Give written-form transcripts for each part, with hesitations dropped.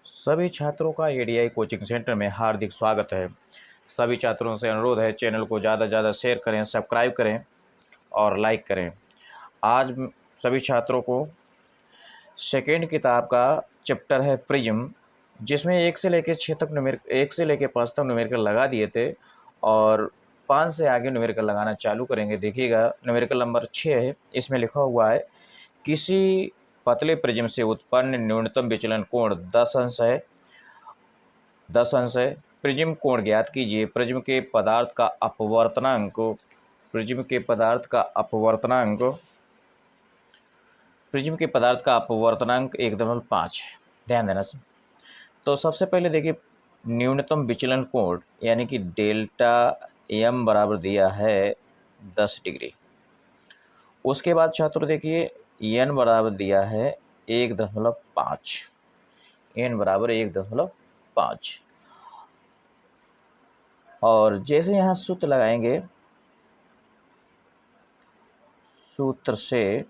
सभी छात्रों का एडीआई कोचिंग सेंटर में हार्दिक स्वागत है। सभी छात्रों से अनुरोध है, चैनल को ज़्यादा से ज़्यादा शेयर करें, सब्सक्राइब करें और लाइक करें। आज सभी छात्रों को सेकेंड किताब का चैप्टर है प्रिज्म, जिसमें 1 से लेकर 6 तक 1 से लेकर 5 तक न्यूमेरिकल लगा दिए थे और 5 से आगे न्यूमेरिकल लगाना चालू करेंगे। देखिएगा, न्यूमेरिकल नंबर 6 है। इसमें लिखा हुआ है, किसी पतले प्रिज्म से उत्पन्न न्यूनतम विचलन कोण 10 अंश है। प्रिज्म कोण ज्ञात कीजिए। प्रिज्म के पदार्थ का अपवर्तनांक 1.5 है। ध्यान देना। तो सबसे पहले देखिए, न्यूनतम विचलन कोण यानी कि डेल्टा एम बराबर दिया है 10 डिग्री। उसके बाद छात्रों देखिए, एन बराबर दिया है 1.5। एन बराबर 1.5। और जैसे यहाँ सूत्र लगाएंगे, सूत्र से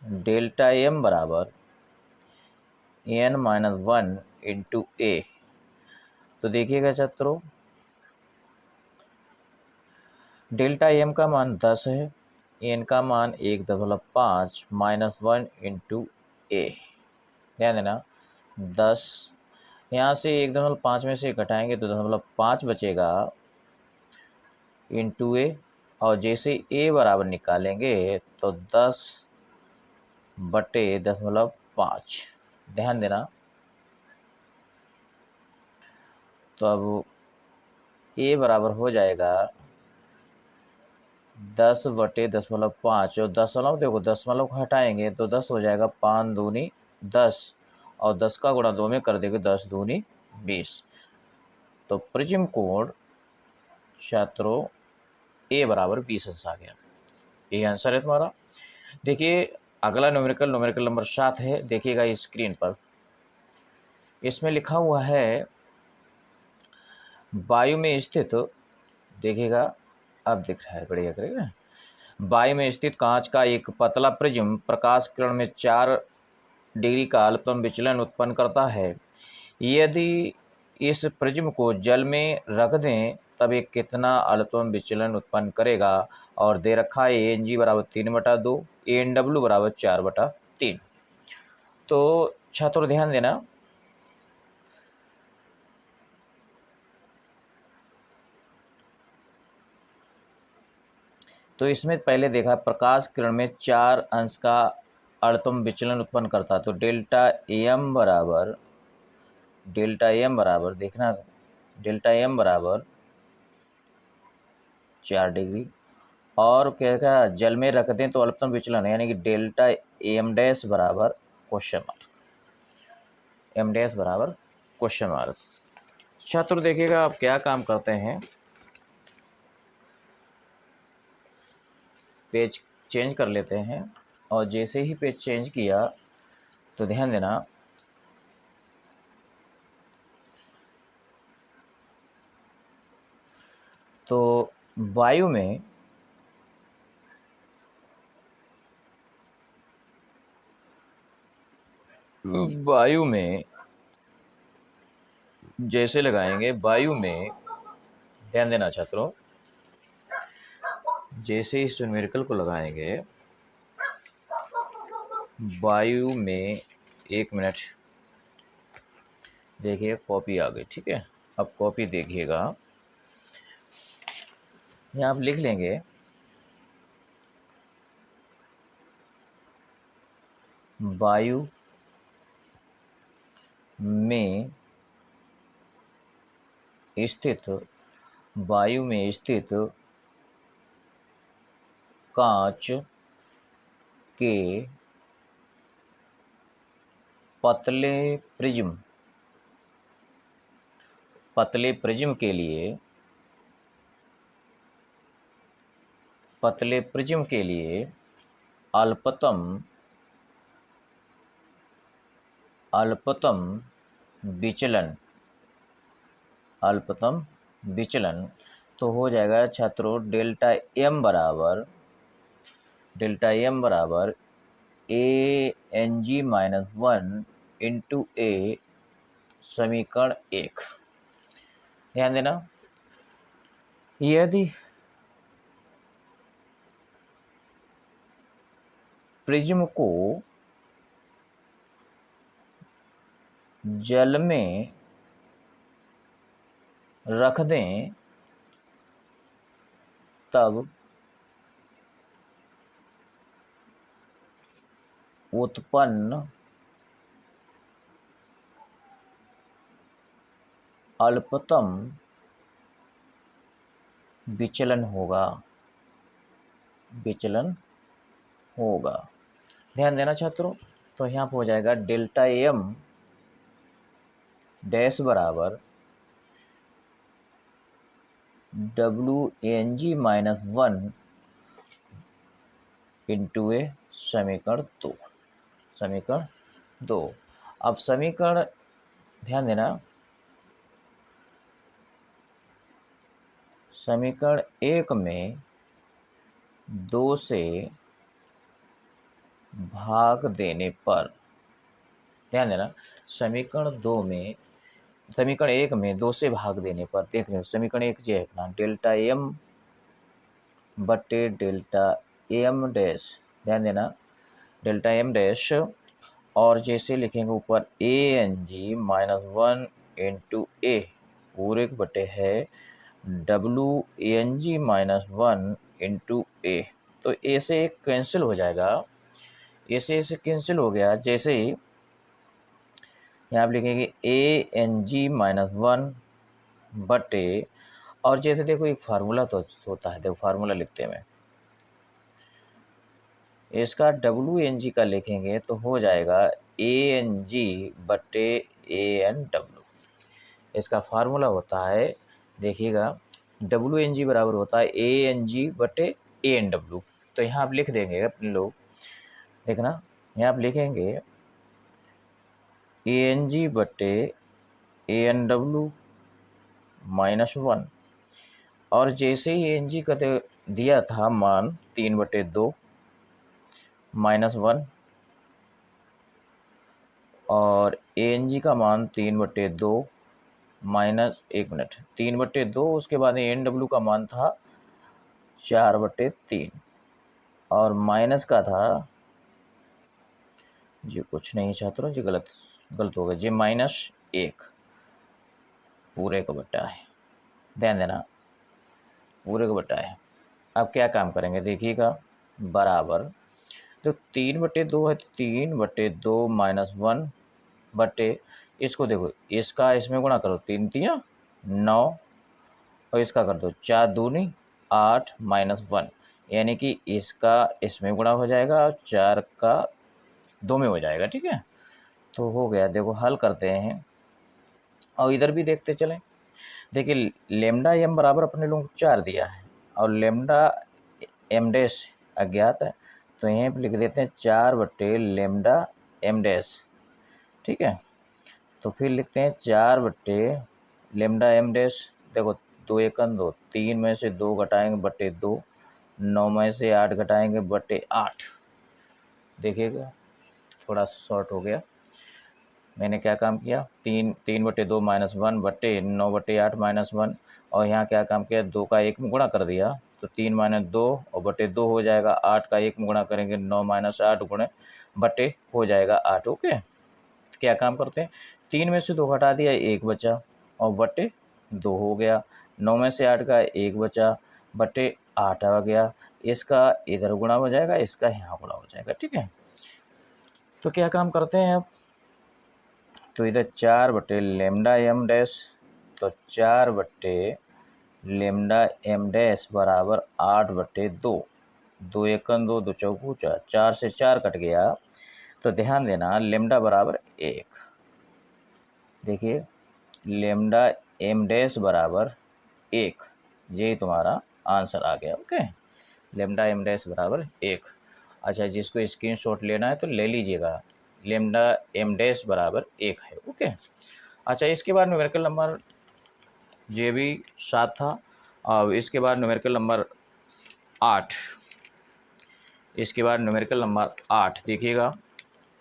डेल्टा एम बराबर n-1 इंटू ए। तो देखिएगा छात्रों, डेल्टा एम का मान 10 है, एन का मान 1.5 -1 इंटू ए। ध्यान देना, 10 यहाँ से 1.5 में से घटाएंगे तो 0.5 बचेगा इंटू ए। और जैसे ए बराबर निकालेंगे तो 10/0.5। ध्यान देना। तो अब ए बराबर हो जाएगा 10/0.5 और दशमलव देखो, दशमलव को हटाएंगे तो 10 हो जाएगा, 5 दूनी 10 और 10 का गुणा 2 में कर देंगे, 10 दूनी 20। तो प्रिज्म कोण छात्रों ए बराबर 20 अंश आ गया। यही आंसर है तुम्हारा। देखिए, अगला न्यूमेरिकल नंबर 7 है। देखिएगा स्क्रीन पर, इसमें लिखा हुआ है, वायु में स्थित, देखिएगा अब दिख रहा है, बढ़िया करेगा। वायु में स्थित कांच का एक पतला प्रिज्म प्रकाश किरण में 4 डिग्री का अल्पतम विचलन उत्पन्न करता है। यदि इस प्रिज्म को जल में रख दें तब ये कितना अल्पतम विचलन उत्पन्न करेगा। और दे रखा है एन बराबर 3/2, एन डब्ल्यू बराबर 4/3। तो छात्रों ध्यान देना, तो इसमें पहले देखा, प्रकाश किरण में 4 अंश का अल्पतम विचलन उत्पन्न करता। तो डेल्टा एम बराबर देखना, डेल्टा एम बराबर 4 डिग्री। और क्या जल में रख दें तो अल्पतम विचलन, यानी कि डेल्टा एम डैश बराबर क्वेश्चन मार्क। छात्र देखिएगा, आप क्या काम करते हैं, पेज चेंज कर लेते हैं। और जैसे ही पेज चेंज किया तो ध्यान देना, तो वायु में जैसे लगाएंगे, वायु में ध्यान देना छात्रों, जैसे इस न्यूमेरिकल को लगाएंगे वायु में, 1 मिनट, देखिए कॉपी आ गई, ठीक है। अब कॉपी देखिएगा, यहाँ आप लिख लेंगे, वायु में स्थित कांच के पतले प्रिज्म के लिए अल्पतम विचलन तो हो जाएगा छात्रों, डेल्टा एम बराबर ए एन जी -1 इंटू ए समीकरण 1। ध्यान देना, यदि प्रिज्म को जल में रख दें तब उत्पन्न अल्पतम विचलन होगा। ध्यान देना छात्रों, तो यहाँ पर हो जाएगा डेल्टा एम डैश बराबर WANG माइनस 1 इंटू ए समीकरण 2। अब समीकरण, ध्यान देना, समीकरण 1 में 2 से भाग देने पर, ध्यान देना, समीकरण 1 में 2 से भाग देने पर देख लें, समीकरण 1 जो है अपना डेल्टा एम बटे डेल्टा एम डैश, ध्यान देना, डेल्टा एम डैश, और जैसे लिखेंगे ऊपर ANG माइनस 1 इंटू ए पूरे के बटे है WANG माइनस 1 इंटू ए। तो ए से एक कैंसिल हो जाएगा, ए से कैंसिल हो गया। जैसे ही यहाँ आप लिखेंगे ANG माइनस 1 बटे, और जैसे देखो एक फार्मूला तो होता है, देखो फार्मूला लिखते हैं, इसका WANG का लिखेंगे तो हो जाएगा ANG बटे ANW। इसका फार्मूला होता है, देखिएगा, WANG बराबर होता है ANG बटे ANW। तो यहाँ आप लिख देंगे अपने लोग, देखना, यहाँ आप लिखेंगे ANG बटे ANW माइनस 1, और जैसे ही ANG का दिया था मान 3/2 माइनस 1, और ANG का मान 3/2 माइनस 3/2, उसके बाद ANW का मान था 4/3, और माइनस का था जी कुछ नहीं छात्रों जी, गलत हो गया जी, -1 पूरे का बटा है। ध्यान देना, पूरे का बटा है। अब क्या काम करेंगे देखिएगा, बराबर, तो 3/2 है तो 3/2 माइनस 1 बटे, इसको देखो, इसका इसमें गुणा करो, 3 3 9, और इसका कर दो 4 दूनी 8 माइनस 1, यानी कि इसका इसमें गुणा हो जाएगा और 4 का 2 में हो जाएगा। ठीक है, तो हो गया। देखो हल करते हैं और इधर भी देखते चलें। देखिए लेमडा एम बराबर अपने लोगों को 4 दिया है और लेमडा एम डैश अज्ञात है, तो यहीं पर लिख देते हैं 4 लेमडा एम डैश। ठीक है, तो फिर लिखते हैं 4 लेमडा एम डैश। देखो 2 1 2, 3 में से 2 घटाएंगे बटे 2, 9 में से 8 घटाएंगे बटे 8। देखिएगा थोड़ा शॉर्ट हो गया, मैंने क्या काम किया, 3/2 माइनस 1 बटे 9/8 माइनस 1, और यहाँ क्या काम किया, 2 का 1 में गुणा कर दिया तो 3 माइनस 2 और बटे 2 हो जाएगा, 8 का 1 में गुणा करेंगे 9 माइनस 8 गुणे बटे हो जाएगा 8। ओके, क्या काम करते हैं, 3 में से 2 घटा दिया 1 बचा और बटे 2 हो गया, 9 में से 8 का 1 बचा बटे 8 आ गया, इसका इधर गुणा हो जाएगा, इसका यहाँ गुणा हो जाएगा। ठीक है, तो क्या काम करते हैं अब, तो इधर 4 लेमडा एम डैश, तो 4 लेमडा एम डैश बराबर 8/2, 2 1 2, 2 4 4, 4 से 4 कट गया, तो ध्यान देना लेमडा बराबर 1। देखिए लेमडा एम डैश बराबर 1, ये तुम्हारा आंसर आ गया। ओके, लेमडा एम डैश बराबर 1। अच्छा, जिसको स्क्रीनशॉट लेना है तो ले लीजिएगा, लेमडा एम डैश बराबर 1 है। ओके, अच्छा, इसके बाद न्यूमेरिकल नंबर ये भी 7 था, और इसके बाद न्यूमेरिकल नंबर 8, इसके बाद न्यूमेरिकल नंबर 8 देखिएगा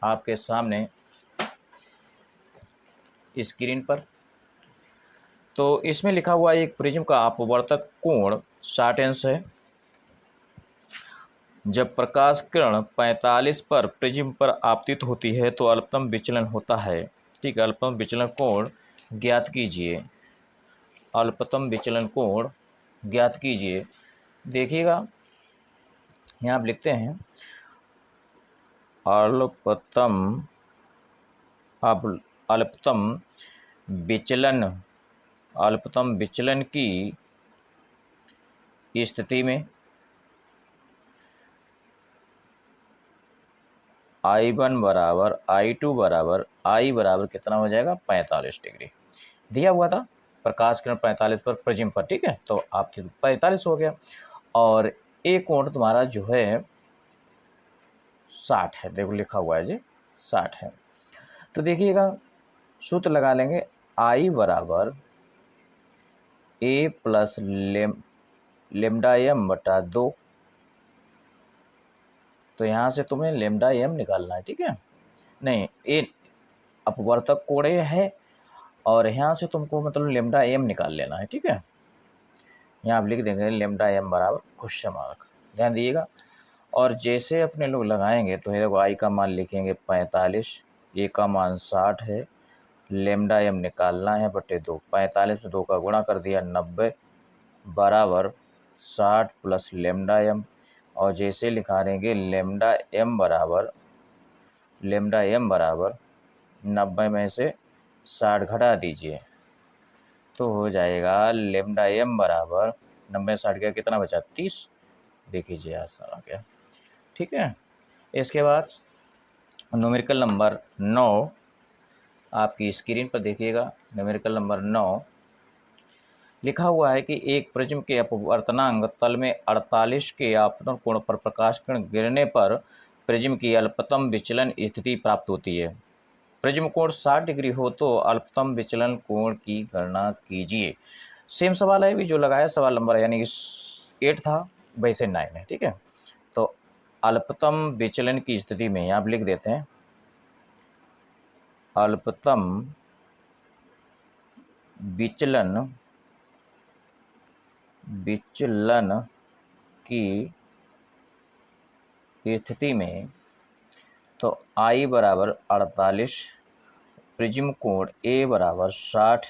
आपके सामने स्क्रीन पर। तो इसमें लिखा हुआ है एक प्रिज्म का अपवर्तक कोण 60 अंश है। जब प्रकाश किरण 45 पर प्रिज्म पर आपतित होती है तो अल्पतम विचलन होता है। ठीक है, अल्पतम विचलन कोण ज्ञात कीजिए। अल्पतम विचलन कोण ज्ञात कीजिए। देखिएगा, यहाँ आप लिखते हैं अल्पतम अल्पतम विचलन, अल्पतम विचलन की स्थिति में I1 बराबर I2 बराबर I बराबर कितना हो जाएगा 45 डिग्री दिया हुआ था। प्रकाश किरण 45 पर प्रिज्म पर, ठीक है, तो आपके 45 हो गया। और एक कोण तुम्हारा जो है 60 है, देखो लिखा हुआ है जी 60 है। तो देखिएगा, सूत्र लगा लेंगे I बराबर A प्लस लेमडा एम बटा 2। तो यहाँ से तुम्हें लेमडा एम निकालना है, ठीक है, नहीं ए अपवर्तक कोण है और यहाँ से तुमको मतलब लेमडा एम निकाल लेना है, ठीक है। यहाँ आप लिख देंगे लेमडा एम बराबर क्वेश्चन मार्क, ध्यान दीजिएगा। और जैसे अपने लोग लगाएंगे तो देखो आई का मान लिखेंगे 45, ए का मान 60 है, लेमडा एम निकालना है बटे 2। 45 में 2 का गुणा कर दिया 90 बराबर 60 प्लस लेमडा एम। और जैसे लिखा देंगे लेमडा एम बराबर 90 में से 60 घटा दीजिए तो हो जाएगा लेमडा एम बराबर 90 60 का कितना बचा 30। देखिए आसान आ गया, ठीक है। इसके बाद न्यूमेरिकल नंबर 9 आपकी स्क्रीन पर देखिएगा। न्यूमेरिकल नंबर 9 लिखा हुआ है कि एक प्रिज्म के अपवर्तनांक तल में 48 के आपतन कोण पर प्रकाश किरण गिरने पर प्रिज्म की अल्पतम विचलन स्थिति प्राप्त होती है। प्रिज्म कोण 60 डिग्री हो तो अल्पतम विचलन कोण की गणना कीजिए। सेम सवाल है भी जो लगाया सवाल नंबर यानी कि 8 था वैसे 9 है, ठीक है। तो अल्पतम विचलन की स्थिति में आप लिख देते हैं अल्पतम विचलन की स्थिति में तो I बराबर 48, प्रिज्म कोण A बराबर 60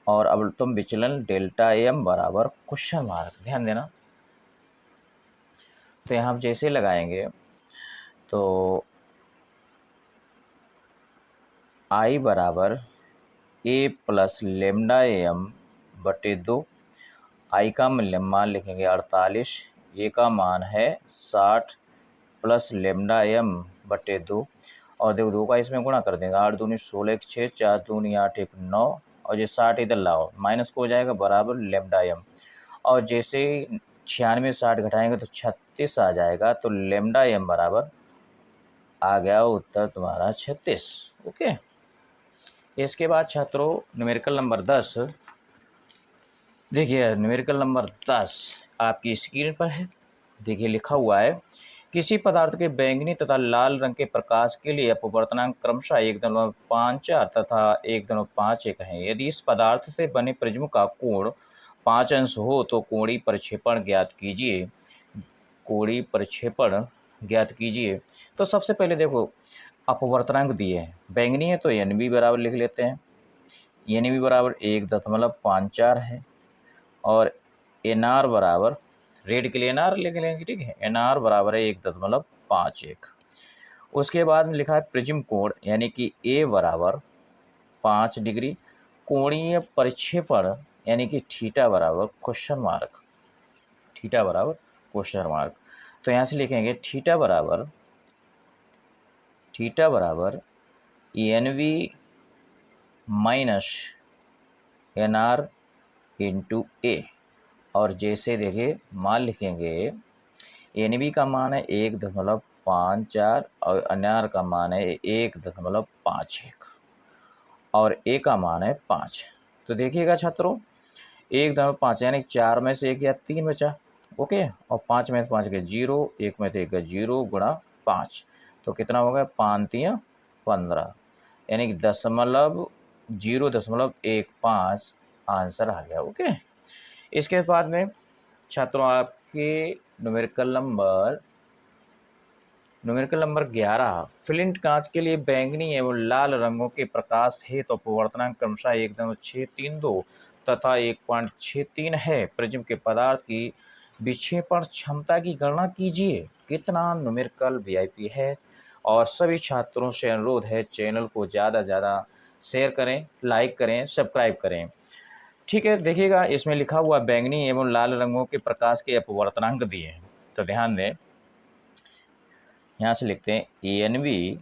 और अल्पतम विचलन डेल्टा एम बराबर क्वेश्चन मार्क, ध्यान देना। तो यहाँ आप जैसे लगाएंगे तो I बराबर A प्लस लेमडा एम बटे 2। I का मान लिखेंगे 48, A का मान है 60 प्लस लेमडा एम बटे 2। और देखो 2 का इसमें गुणा कर देंगे, 8 दूनी 16 1 6, 4 दूनी 8 1 9 और ये 60 इधर लाओ माइनस को हो जाएगा बराबर लेमडा एम। और जैसे 96 60 घटाएंगे तो 36 आ जाएगा। तो लेमडा एम बराबर आ गया उत्तर तुम्हारा 36। ओके, इसके बाद छात्रों न्यूमेरिकल नंबर 10 देखिए। न्यूमेरिकल नंबर 10 आपकी स्क्रीन पर है। देखिए लिखा हुआ है किसी पदार्थ के बैंगनी तथा लाल रंग के प्रकाश के लिए अपवर्तनांक क्रमशः 1.54 तथा 1.51 है। यदि इस पदार्थ से बने प्रिज्म का कोण 5 अंश हो तो कोणीय प्रक्षेपण ज्ञात कीजिए। कोणीय प्रक्षेपण ज्ञात कीजिए। तो सबसे पहले देखो अपवर्तनांक दिए हैं, बैंगनी है तो एन बी बराबर लिख लेते हैं। एन बी बराबर 1.54 है और एन आर बराबर रेड के लिए एन आर लिख लेंगे, ठीक है। एन आर बराबर है 1.51। उसके बाद में लिखा है प्रिज्म कोण यानी कि ए बराबर 5 डिग्री, कोणीय प्रक्षेपण यानी कि थीटा बराबर क्वेश्चन मार्क, थीटा बराबर क्वेश्चन मार्क। तो यहाँ से लिखेंगे थीटा बराबर N V minus N r into a. और जैसे देखिए मान लिखेंगे एन बी का मान है 1.54 और एन आर का मान है 1.51 और ए का मान है 5। तो देखिएगा छात्रों 1.5 यानी 4 में से 1 या 3 बचा, ओके। और 5 में से 5 गए 0, 1 में से 1 गए 0 गुणा 5 तो कितना होगा 5 3 15 यानी कि 0.15 आंसर आ गया। ओके, इसके बाद में छात्रों आपके न्यूमेरिकल नंबर 11, फ्लिंट कांच के लिए बैंगनी एवं लाल रंगों के प्रकाश हेतु अपवर्तनांक क्रमशः 1.632 तथा 1.63 है। प्रिज्म के पदार्थ की विक्षेपण क्षमता की गणना कीजिए। कितना न्यूमेरिकल वीआईपी है। और सभी छात्रों से अनुरोध है, चैनल को ज़्यादा से ज़्यादा शेयर करें, लाइक करें, सब्सक्राइब करें। ठीक है, देखिएगा इसमें लिखा हुआ बैंगनी एवं लाल रंगों के प्रकाश के अपवर्तनांक दिए हैं, तो ध्यान दें। यहाँ से लिखते हैं ENV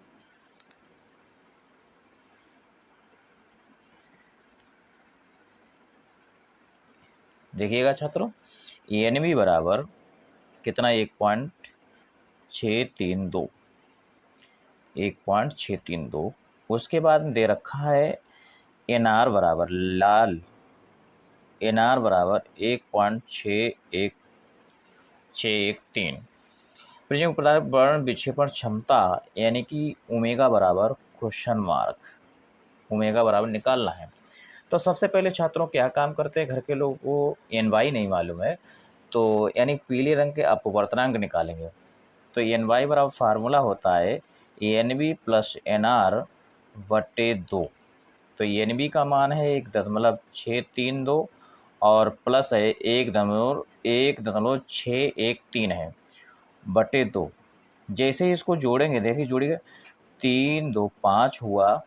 देखिएगा छात्रों, ENV बराबर कितना 1.632। उसके बाद दे रखा है NR बराबर लाल, NR बराबर 1.613। प्रिज्म पदार्थ वर्ण विक्षेपण क्षमता यानी कि ओमेगा बराबर क्वेश्चन मार्क, ओमेगा बराबर निकालना है। तो सबसे पहले छात्रों क्या काम करते हैं, घर के लोगों को NY नहीं मालूम है, तो यानी पीले रंग के अपवर्तनांक निकालेंगे। तो NY बराबर फार्मूला होता है ENV प्लस NR बटे 2। तो ENV का मान है 1.632 और प्लस है 1.613 है बटे 2। जैसे ही इसको जोड़ेंगे, देखिए जोड़िए, 3 2 5 हुआ,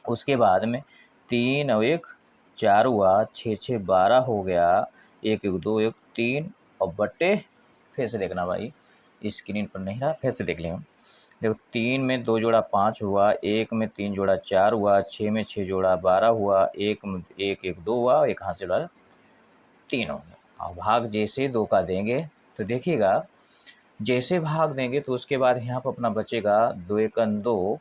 उसके बाद में 3 और 1 4 हुआ, 6 6 12 हो गया, 1 1 2 1 3 और बटे, फिर से देखना भाई, स्क्रीन पर नहीं रहा, फिर से देख लेंगे। देखो 3 में 2 जोड़ा 5 हुआ, 1 में 3 जोड़ा 4 हुआ, 6 में 6 जोड़ा 12 हुआ, 1 में 1 1 2 हुआ, 1 हाथ से जोड़ा 3 हो गया। और भाग जैसे 2 का देंगे तो देखिएगा, जैसे भाग देंगे तो उसके बाद यहाँ पर अपना बचेगा 2 1 2,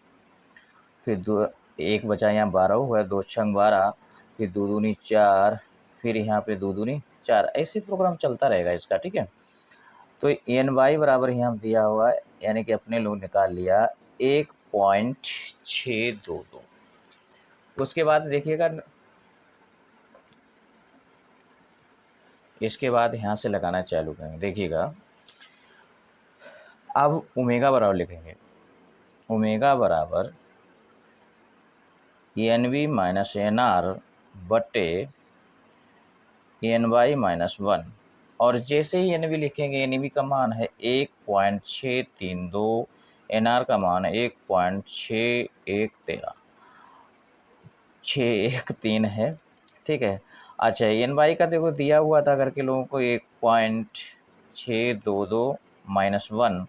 फिर 2 1 बचा, यहाँ 12 हुआ, 2 6 12, फिर 2 दूनी 4, फिर यहाँ पे 2 दूनी 4, ऐसे प्रोग्राम चलता रहेगा इसका। ठीक है, तो NY बराबर यहाँ दिया हुआ है, यानी कि अपने लोग निकाल लिया 1.622। उसके बाद देखिएगा, इसके बाद यहाँ से लगाना चालू करेंगे। देखिएगा अब ओमेगा बराबर लिखेंगे, ओमेगा बराबर ENV माइनस NR बटे NY माइनस 1। और जैसे ही NV लिखेंगे, NV का मान है 1.632, NR का मान है 1.613 है। ठीक है, अच्छा NY का देखो दिया हुआ था घर के लोगों को 1.622 माइनस 1,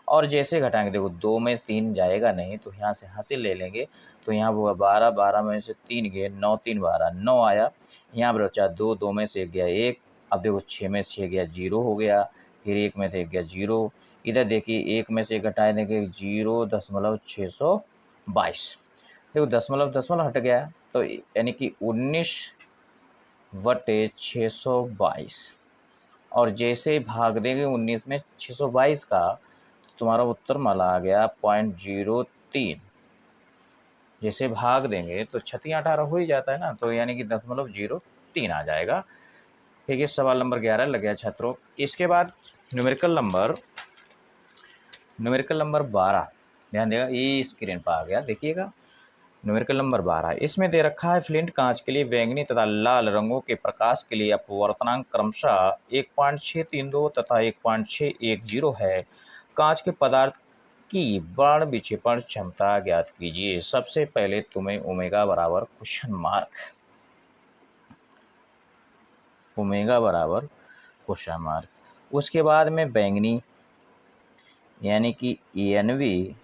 और जैसे घटाएंगे, देखो 2 में 3 जाएगा नहीं, तो यहाँ से हासिल ले लेंगे, तो यहाँ होगा 12, 12 में से 3 गए, 9 3 12, 9 आया, यहाँ पर बचा 2, 2 में से गया 1, अब देखो 6 में से 6 गया 0 हो गया, फिर 1 में से गया 0, इधर देखिए 1 में से घटाए देंगे 0.622, देखो दशमलव हट गया, तो यानी कि 19/622। और जैसे भाग देंगे 19 में 622 का, तुम्हारा उत्तर माला आ गया 0.03। जैसे भाग देंगे तो 36 18 हो ही जाता है ना, तो यानी कि 0.03 आ जाएगा। ठीक है, सवाल नंबर 11 लग गया छात्रों। इसके बाद न्यूमेरिकल नंबर 12, ध्यान देगा, ये स्क्रीन पर आ गया, देखिएगा न्यूमेरिकल नंबर 12। इसमें दे रखा है फ्लिंट कांच के लिए बैंगनी तथा लाल रंगों के प्रकाश के लिए अपवर्तनांक क्रमशः 1.632 तथा 1.610 है। कांच के पदार्थ की वर्ण विक्षेपण क्षमता ज्ञात कीजिए। सबसे पहले तुम्हें ओमेगा बराबर क्वेश्चन मार्क, ओमेगा बराबर क्वेश्चन मार्क, उसके बाद में बैंगनी यानी कि ENV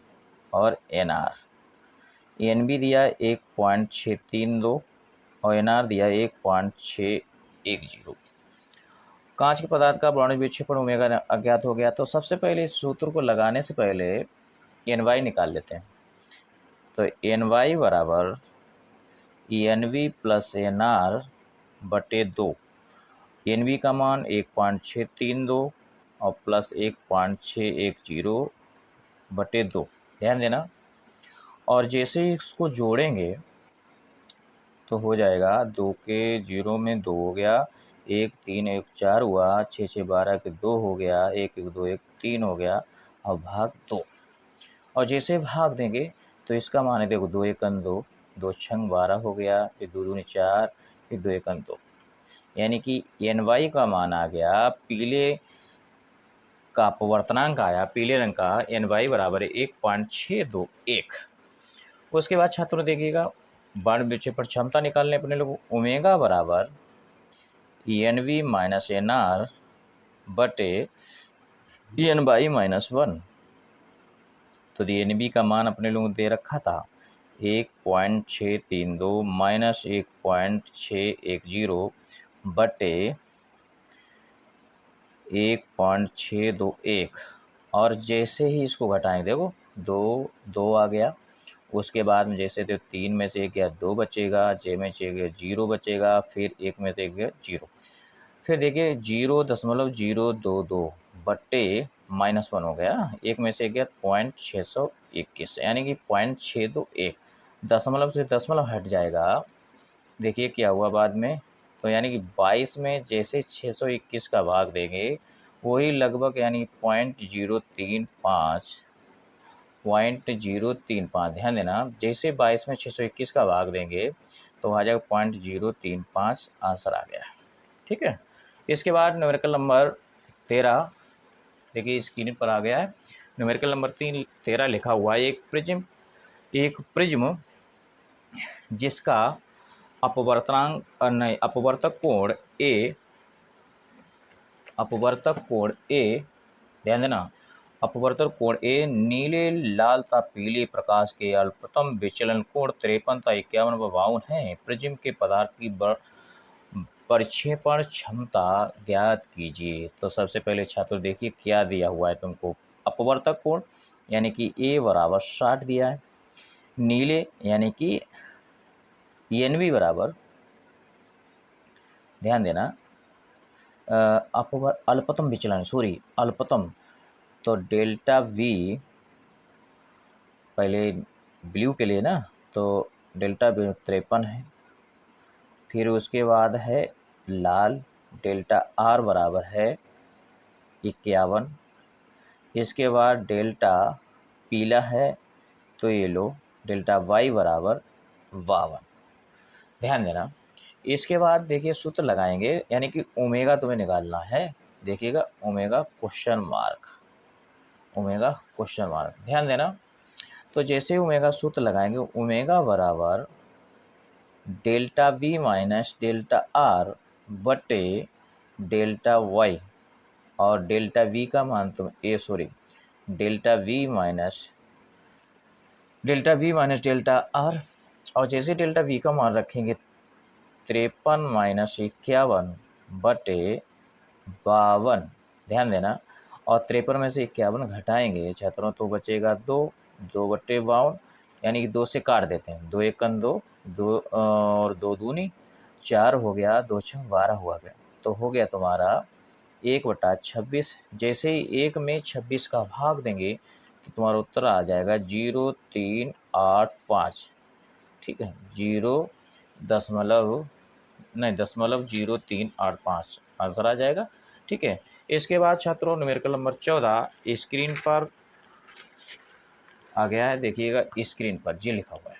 और NR। ENV दिया 1.632 और NR दिया 1.610। कांच के पदार्थ का वर्ण विक्षेपण ओमेगा अज्ञात हो गया, तो सबसे पहले इस सूत्र को लगाने से पहले NY निकाल लेते हैं। तो NY बराबर ENV प्लस NR बटे 2। NV का मान 1.632 और प्लस 1.610 बटे 2, ध्यान देना। और जैसे ही इसको जोड़ेंगे तो हो जाएगा 2 के 0 में 2 हो गया, 1 3 1 4 हुआ, 6 6 12 के 2 हो गया, 1 1 2 1 3 हो गया और भाग 2। और जैसे भाग देंगे तो इसका मान है देखो 2 एकन 2, 2 छंग 12 हो गया, फिर 2 दूनी 4, फिर 2 एकन 2, यानी कि एन वाई का मान आ गया, पीले का अपवर्तनांक आया पीले रंग का एन वाई बराबर 1.621। उसके बाद छात्रों देखिएगा बाण विक्षेपण क्षमता निकालने अपने लोग ओमेगा बराबर N V minus N R बटे एन वाई माइनस 1। तो एन बी का मान अपने लोगों ने दे रखा था 1.632 माइनस 1.610 बटे 1.621। और जैसे ही इसको घटाएं देखो 2 2 आ गया, उसके बाद में जैसे तो 3 में से 1 गया 2 बचेगा, जे में से 1 गया 0 बचेगा, फिर 1 में से 1 गया 0, फिर देखिए 0.022 बट्टे -1 हो गया, 1 में से 1 गया 0.621, यानी कि 0.621 दशमलव से दशमलव हट जाएगा। देखिए क्या हुआ बाद में, तो यानी कि 22 में जैसे 621 का भाग देंगे वही लगभग यानी 0.035 ध्यान देना, जैसे 22 में 621 का भाग देंगे तो आ जाएगा 0.035 आंसर आ गया। ठीक है, इसके बाद न्यूमेरिकल नंबर 13 देखिए स्क्रीन पर आ गया है। न्यूमेरिकल नंबर 13 लिखा हुआ है एक प्रिज्म जिसका अपवर्तक कोण ए ध्यान देना, अपवर्तक कोण ए नीले लाल तथा पीले प्रकाश के अल्पतम विचलन कोण 53 तथा 51 व 52 है। प्रिज्म के पदार्थ की प्रक्षेपण क्षमता ज्ञात कीजिए। तो सबसे पहले छात्र देखिए क्या दिया हुआ है तुमको, अपवर्तक कोण यानी कि ए बराबर 60 दिया है, नीले यानी कि एन वी बराबर ध्यान देना अल्पतम विचलन अल्पतम, तो डेल्टा वी पहले ब्लू के लिए ना, तो डेल्टा 53 है, फिर उसके बाद है लाल डेल्टा आर बराबर है 51, इसके बाद डेल्टा पीला है तो ये लो डेल्टा वाई बराबर 52। ध्यान देना, इसके बाद देखिए सूत्र लगाएंगे यानी कि ओमेगा तुम्हें निकालना है। देखिएगा ओमेगा क्वेश्चन मार्क ध्यान देना, तो जैसे ओमेगा सूत्र लगाएंगे ओमेगा बराबर delta we minus delta are बटे डेल्टा वाई, और डेल्टा वी का मान तुम delta we minus delta are, और जैसे डेल्टा वी का मान रखेंगे 53 माइनस 51 बटे 52। ध्यान देना, और 53 में से 51 घटाएंगे छात्रों तो बचेगा 2 बटे 52, यानी कि 2 से काट देते हैं, 2 एकन 2, 2 और 2 दूनी 4 हो गया, 2 छंग 12 हुआ गया, तो हो गया तुम्हारा 1/26। जैसे ही 1 में 26 का भाग देंगे तो तुम्हारा उत्तर आ जाएगा 0.385। ठीक है, 0.0385 आंसर आ जाएगा। ठीक है, इसके बाद छात्रों न्यूमेरिकल नंबर 14 स्क्रीन पर आ गया है, देखिएगा स्क्रीन पर जी लिखा हुआ है।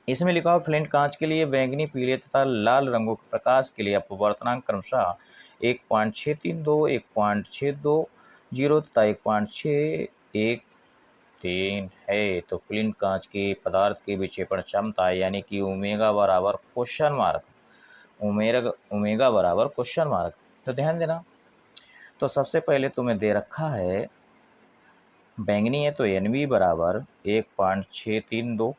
इसमें लिखा हुआ फ्लिंट कांच के लिए बैंगनी पीले तथा लाल रंगों के प्रकाश के लिए अपवर्तनांक क्रमशः 1.632 1.620 तथा 1.613 है। तो फ्लिंट कांच के पदार्थ की विक्षेपण क्षमता यानी कि ओमेगा बराबर क्वेश्चन मार्क। तो ध्यान देना, तो सबसे पहले तुम्हें दे रखा है बैंगनी है तो एन वी बराबर 1.632,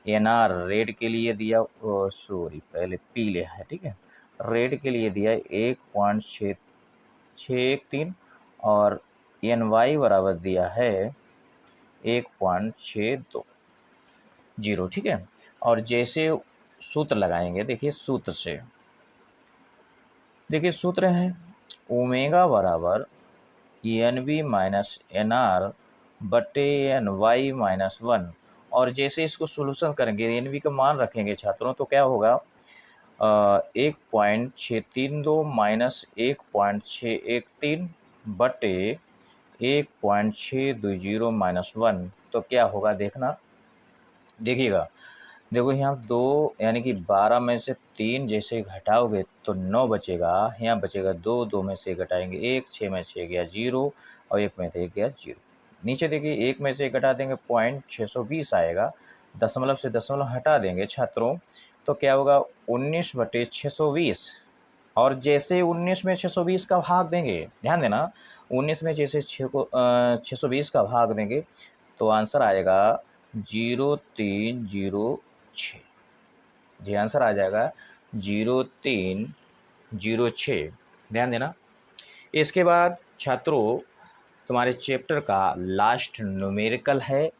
एन आर रेड के लिए दिया पहले पीले है, ठीक है, रेड के लिए दिया 1.613 और एन वाई बराबर दिया है 1.620। ठीक है, और जैसे सूत्र लगाएंगे देखिए सूत्र है ओमेगा बराबर N V minus N R बटे एन वाई माइनस 1, और जैसे इसको सोल्यूशन करेंगे एन वी का मान रखेंगे छात्रों तो क्या होगा 1.632 माइनस 1.613 बटे 1.620 माइनस 1 तो क्या होगा देखना देखिएगा। देखो यहाँ 2 यानी कि 12 में से 3 जैसे घटाओगे तो 9 बचेगा, यहाँ बचेगा 2, 2 में से घटाएंगे 1, 6 में से गया 0 और 1 में से गया 0। नीचे देखिए 1 में से घटा देंगे 0.620 आएगा, दशमलव से दशमलव हटा देंगे छात्रों तो क्या होगा 19/620 और जैसे 19 में 620 का भाग देंगे, ध्यान देना 19 में जैसे 620 का भाग देंगे तो आंसर आएगा 0306। जी आंसर आ जाएगा 0306। ध्यान देना। इसके बाद छात्रों तुम्हारे चैप्टर का लास्ट न्यूमेरिकल है।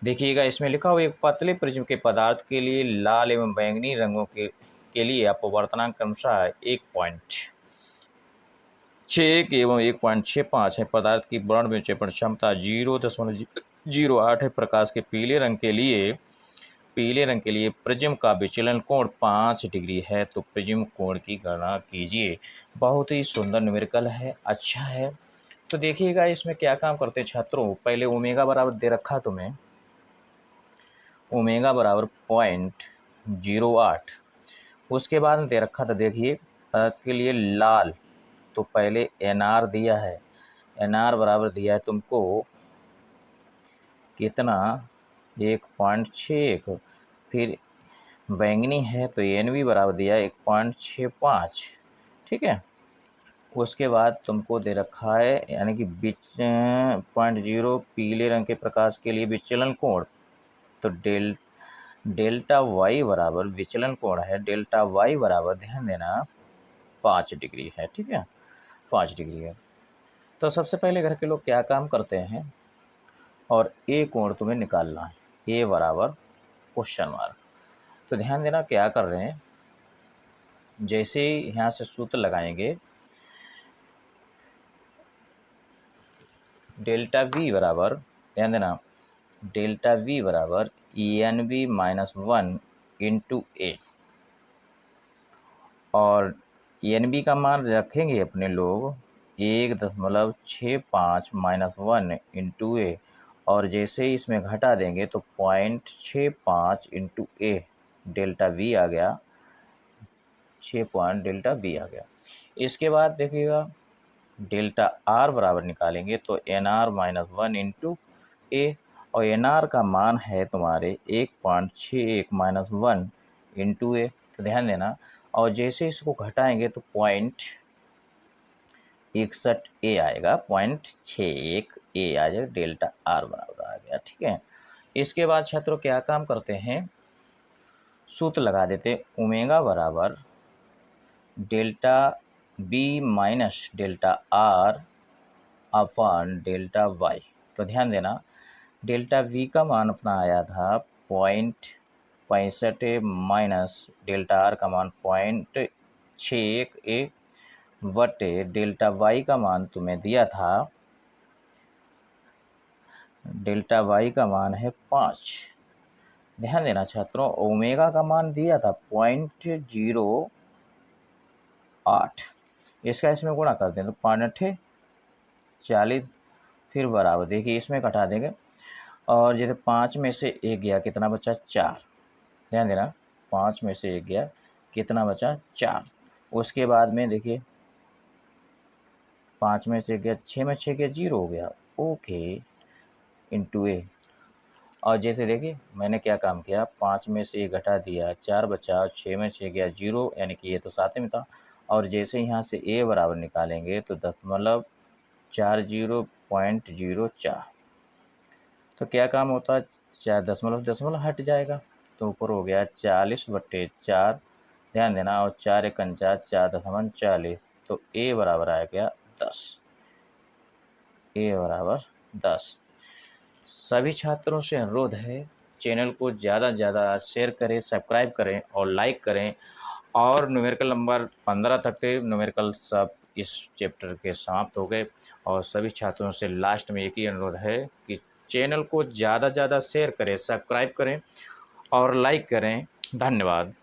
देखिएगा इसमें लिखा हुआ एक पतले प्रिज्म के पदार्थ के लिए लाल एवं बैंगनी रंगों के लिए अपवर्तनांक क्रमशः 1.61 एवं 1.65 है। पदार्थ की वर्ण विक्षेपण क्षमता 0.08 है। प्रकाश के पीले रंग के लिए प्रिज्म का विचलन कोण 5 डिग्री है तो प्रिज्म कोण की गणना कीजिए। बहुत ही सुंदर न्यूमेरिकल है, अच्छा है। तो देखिएगा इसमें क्या काम करते हैं छात्रों, पहले ओमेगा बराबर दे रखा तुम्हें, ओमेगा बराबर 0.08। उसके बाद दे रखा था देखिए के लिए लाल तो पहले NR दिया है, NR बराबर दिया है तुमको कितना 1.61, फिर बैंगनी है तो NV बराबर दिया है 1.65, ठीक है। उसके बाद तुमको दे रखा है यानी कि 0.0 पीले रंग के प्रकाश के लिए विचलन कोण तो डेल्टा वाई बराबर विचलन कोण है, डेल्टा वाई बराबर ध्यान देना 5 डिग्री है, ठीक है 5 डिग्री है। तो सबसे पहले घर के लोग क्या काम करते हैं और ए कोण तुम्हें निकालना है, ए बराबर क्वेश्चन मार्क। तो ध्यान देना क्या कर रहे हैं, जैसे यहाँ से सूत्र लगाएंगे डेल्टा वी बराबर, ध्यान देना डेल्टा वी बराबर ENV माइनस 1 इंटू ए और ENV का मान रखेंगे अपने लोग 1.65 माइनस 1 इंटू ए और जैसे ही इसमें घटा देंगे तो 0.65 इंटू ए डेल्टा वी आ गया, 6 पॉइंट डेल्टा वी आ गया। इसके बाद देखिएगा डेल्टा आर बराबर निकालेंगे तो NR माइनस 1 इंटू ए और NR का मान है तुम्हारे 1.61 माइनस 1 इंटू ए। तो ध्यान देना और जैसे इसको घटाएंगे तो 0.61 ए आएगा, 0.61 ए आ जाएगा, डेल्टा आर बराबर आ गया, ठीक है। इसके बाद छात्रों क्या काम करते हैं, सूत्र लगा देते ओमेगा बराबर delta B minus delta R upon delta Y. तो ध्यान देना डेल्टा वी का मान अपना आया था 0.65 माइनस डेल्टा आर का मान 0.61 ए बटे डेल्टा वाई का मान तुम्हें दिया था, डेल्टा वाई का मान है 5। ध्यान देना छात्रों ओमेगा का मान दिया था 0.08, इसका इसमें गुणा कर दें तो 5×8 = 40 फिर बराबर देखिए इसमें घटा देंगे और जैसे 5 में से 1 गया कितना बचा 4, ध्यान देना 5 में से 1 गया कितना बचा 4। उसके बाद में देखिए 5 में से 1 गया 6 में 6 गया 0 हो गया, ओके इंटू ए और जैसे देखिए मैंने क्या काम किया 5 में से 1 घटा दिया 4 बचा, 6 में 6 गया 0 यानी कि ये तो साथ में था और जैसे यहाँ से ए बराबर निकालेंगे तो 0.4004 तो क्या काम होता है 4 दशमलव हट जाएगा तो ऊपर हो गया 40/4, ध्यान देना और 4 × 4 तो ए बराबर आ गया 10, ए बराबर 10। सभी छात्रों से अनुरोध है चैनल को ज़्यादा से ज़्यादा शेयर करें, सब्सक्राइब करें और लाइक करें और न्यूमेरिकल नंबर 15 तक के न्यूमेरिकल सब इस चैप्टर के समाप्त हो गए और सभी छात्रों से लास्ट में एक ही अनुरोध है कि चैनल को ज़्यादा से ज़्यादा शेयर करें, सब्सक्राइब करें और लाइक करें। धन्यवाद।